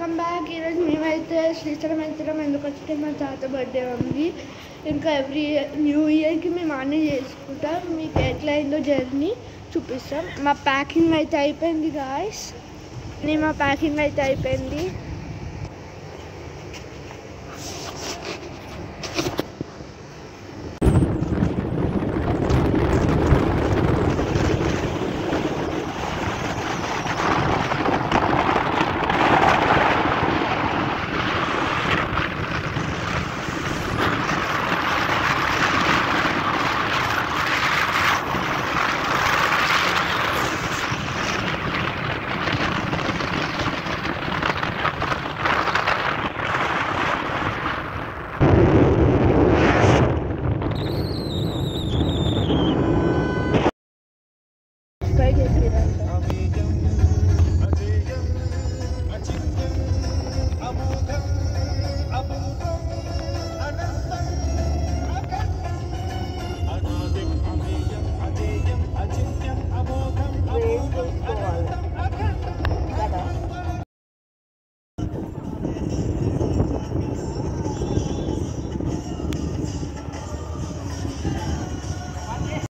Welcome back. ఈరోజు మేమైతే శ్రీశైలం వెళ్తున్నాం. ఎందుకంటే మా తాత బర్త్డే ఉంది. ఇంకా ఎవ్రీ న్యూ ఇయర్కి మేము అన్నీ చేసుకుంటాం. మీకు ఎట్లా అయిందో జర్నీ చూపిస్తాం. మా ప్యాకింగ్ అయితే అయిపోయింది గాయస్. మా ప్యాకింగ్ అయితే అయిపోయింది.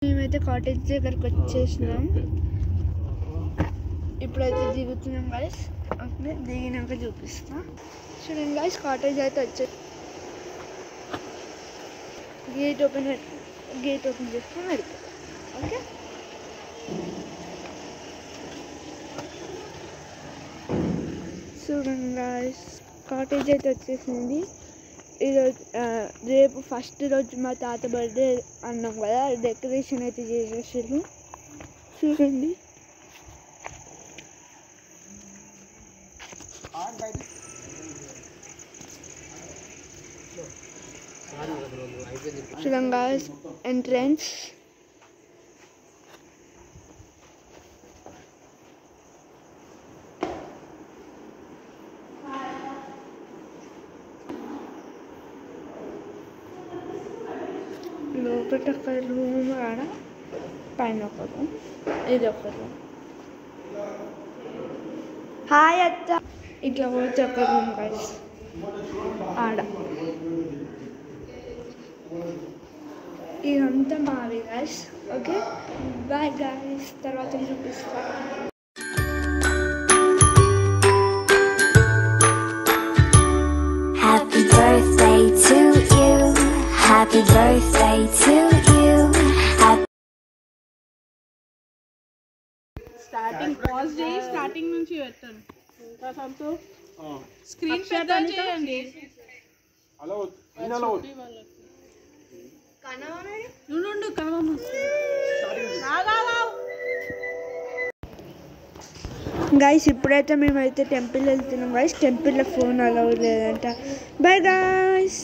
మేమైతే కాటేజ్ దగ్గరకు వచ్చేసినాం. ఇప్పుడైతే దిగుతున్నాం గైస్. ఓకే, దిగినాక చూపిస్తా. చూడండి గైస్, కాటేజ్ అయితే వచ్చే గేట్ ఓపెన్ చేసుకొని వెళ్ళిపోతాం. ఓకే, చూడండి గైస్, కాటేజ్ అయితే వచ్చేసింది. ఈరోజు రేపు ఫస్ట్ రోజు మా తాత బర్త్డే అన్నాం కదా, డెకరేషన్ అయితే చేసేసారు. చూడండి, చూడండి ఎంట్రన్స్. లోపల ఒక రూమ్, ఆడ పైన ఒక రూమ్, ఇది ఒక రూమ్. హాయ్ అత్త. ఇట్లా పోతే ఒక రూమ్ గైస్, ఆడ. ఇదంతా మావి గైస్. ఓకే, బాయ్ గైస్, తర్వాత చూపిస్తా. Happy birthday to you. Happy birthday to you. Starting pause చేయి, స్టార్టింగ్ నుంచి పెట్టండి. సంతో స్క్రీన్ పెద్ద చేయండి. హలో హలో కనవమే నుండు కనవమ గైస్. ఇప్పుడైతే మేమైతే టెంపుల్ వెళ్తున్నాం గైస్. టెంపుల్లో ఫోన్ అలౌడ్ లేదంట. Bye guys.